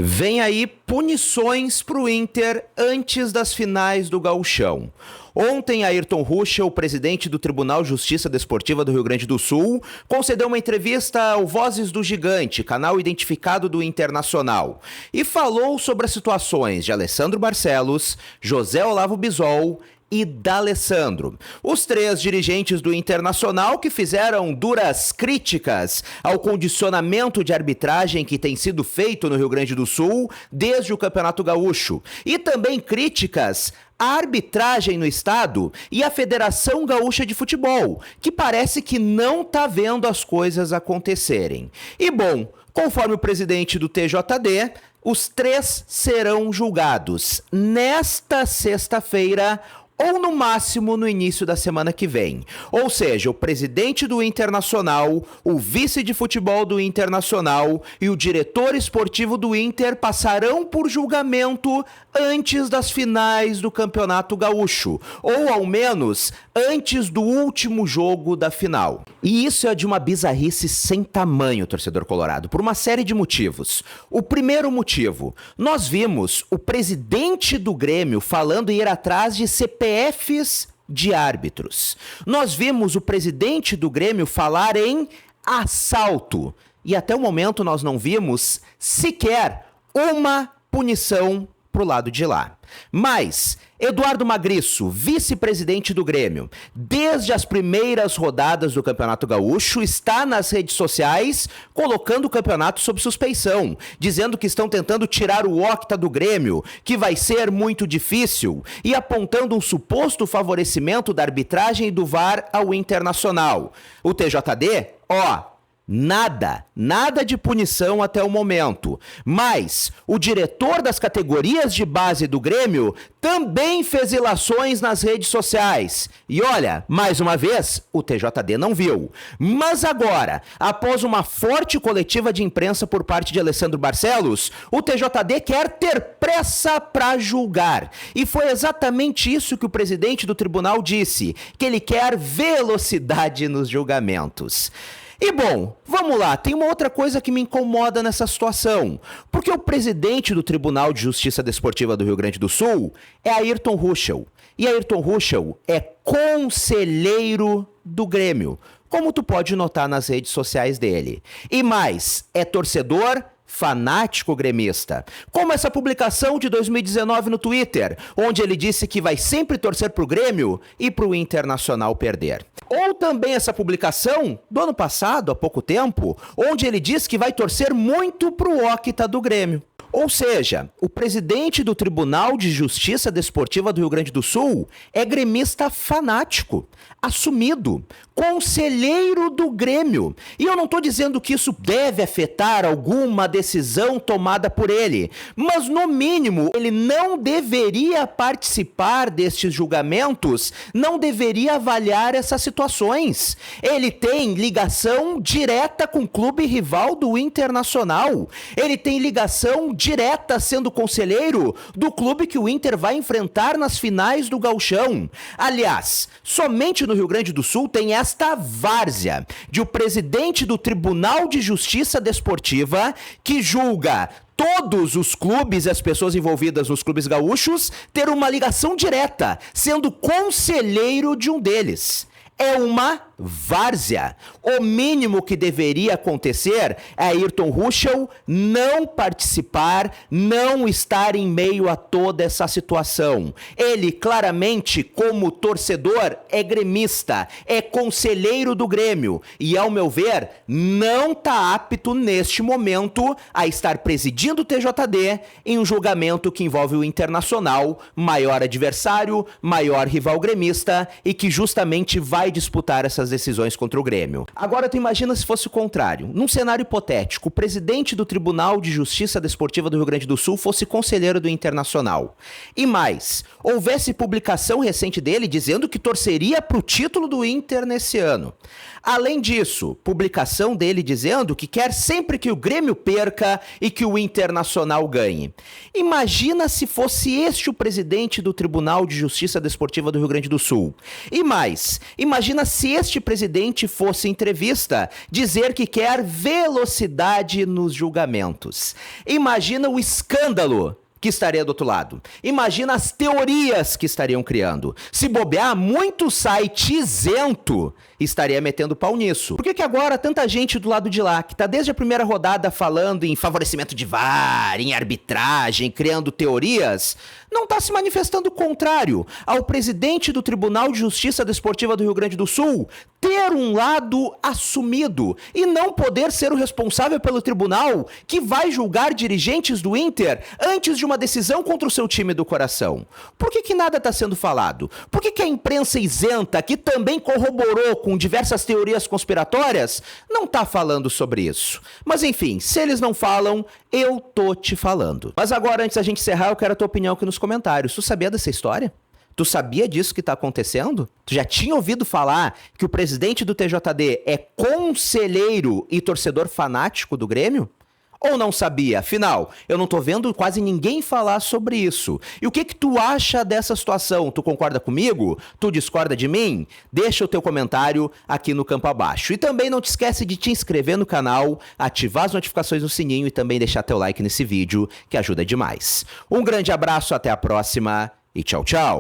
Vem aí punições para o Inter antes das finais do Gauchão. Ontem, Ayrton Ruschel, o presidente do Tribunal de Justiça Desportiva do Rio Grande do Sul, concedeu uma entrevista ao Vozes do Gigante, canal identificado do Internacional, e falou sobre as situações de Alessandro Barcelos, José Olavo Bisol e D'Alessandro, os três dirigentes do Internacional que fizeram duras críticas ao condicionamento de arbitragem que tem sido feito no Rio Grande do Sul desde o Campeonato Gaúcho, e também críticas à arbitragem no estado e à Federação Gaúcha de Futebol, que parece que não está vendo as coisas acontecerem. E bom, conforme o presidente do TJD, os três serão julgados nesta sexta-feira ou no máximo no início da semana que vem. Ou seja, o presidente do Internacional, o vice de futebol do Internacional e o diretor esportivo do Inter passarão por julgamento antes das finais do Campeonato Gaúcho, ou ao menos antes do último jogo da final. E isso é de uma bizarrice sem tamanho, torcedor colorado, por uma série de motivos. O primeiro motivo, nós vimos o presidente do Grêmio falando em ir atrás de CPFs de árbitros. Nós vimos o presidente do Grêmio falar em assalto. E até o momento nós não vimos sequer uma punição pro lado de lá. Mas Eduardo Magriço, vice-presidente do Grêmio, desde as primeiras rodadas do Campeonato Gaúcho, está nas redes sociais colocando o campeonato sob suspeição, dizendo que estão tentando tirar o Octa do Grêmio, que vai ser muito difícil, e apontando um suposto favorecimento da arbitragem e do VAR ao Internacional. O TJD, Nada de punição até o momento. Mas o diretor das categorias de base do Grêmio também fez ilações nas redes sociais. E olha, mais uma vez, o TJD não viu. Mas agora, após uma forte coletiva de imprensa por parte de Alessandro Barcelos, o TJD quer ter pressa para julgar. E foi exatamente isso que o presidente do tribunal disse, que ele quer velocidade nos julgamentos. E bom, vamos lá, tem uma outra coisa que me incomoda nessa situação, porque o presidente do Tribunal de Justiça Desportiva do Rio Grande do Sul é Ayrton Ruschel, e Ayrton Ruschel é conselheiro do Grêmio, como tu pode notar nas redes sociais dele. E mais, é torcedor fanático gremista, como essa publicação de 2019 no Twitter, onde ele disse que vai sempre torcer pro Grêmio e pro Internacional perder. Ou também essa publicação do ano passado, há pouco tempo, onde ele diz que vai torcer muito pro Octa do Grêmio. Ou seja, o presidente do Tribunal de Justiça Desportiva do Rio Grande do Sul é gremista fanático, assumido, conselheiro do Grêmio. E eu não estou dizendo que isso deve afetar alguma decisão tomada por ele, mas no mínimo ele não deveria participar destes julgamentos, não deveria avaliar essas situações. Ele tem ligação direta com o clube rival do Internacional, ele tem ligação direta sendo conselheiro do clube que o Inter vai enfrentar nas finais do Gauchão. Aliás, somente no Rio Grande do Sul tem esta várzea de o presidente do Tribunal de Justiça Desportiva que julga todos os clubes e as pessoas envolvidas nos clubes gaúchos ter uma ligação direta, sendo conselheiro de um deles. É uma várzea. O mínimo que deveria acontecer é Ayrton Ruschel não participar, não estar em meio a toda essa situação. Ele, claramente, como torcedor, é gremista, é conselheiro do Grêmio e, ao meu ver, não está apto neste momento a estar presidindo o TJD em um julgamento que envolve o Internacional, maior adversário, maior rival gremista e que justamente vai disputar essas decisões contra o Grêmio. Agora tu imagina se fosse o contrário. Num cenário hipotético, o presidente do Tribunal de Justiça Desportiva do Rio Grande do Sul fosse conselheiro do Internacional. E mais, houvesse publicação recente dele dizendo que torceria pro título do Inter nesse ano. Além disso, publicação dele dizendo que quer sempre que o Grêmio perca e que o Internacional ganhe. Imagina se fosse este o presidente do Tribunal de Justiça Desportiva do Rio Grande do Sul. E mais, imagina Imagina se este presidente fosse em entrevista dizer que quer velocidade nos julgamentos. Imagina o escândalo que estaria do outro lado. Imagina as teorias que estariam criando. Se bobear, muito site isento estaria metendo pau nisso. Por que agora tanta gente do lado de lá, que tá desde a primeira rodada falando em favorecimento de VAR, em arbitragem, criando teorias, não tá se manifestando contrário ao presidente do Tribunal de Justiça Desportiva do Rio Grande do Sul ter um lado assumido e não poder ser o responsável pelo tribunal que vai julgar dirigentes do Inter antes de uma decisão contra o seu time do coração? Por que nada está sendo falado? Por que a imprensa isenta, que também corroborou com diversas teorias conspiratórias, não está falando sobre isso? Mas enfim, se eles não falam, eu tô te falando. Mas agora, antes da gente encerrar, eu quero a tua opinião aqui nos comentários. Tu sabia dessa história? Tu sabia disso que tá acontecendo? Tu já tinha ouvido falar que o presidente do TJD é conselheiro e torcedor fanático do Grêmio? Ou não sabia? Afinal, eu não tô vendo quase ninguém falar sobre isso. E o que tu acha dessa situação? Tu concorda comigo? Tu discorda de mim? Deixa o teu comentário aqui no campo abaixo. E também não te esquece de te inscrever no canal, ativar as notificações no sininho e também deixar teu like nesse vídeo, que ajuda demais. Um grande abraço, até a próxima e tchau, tchau!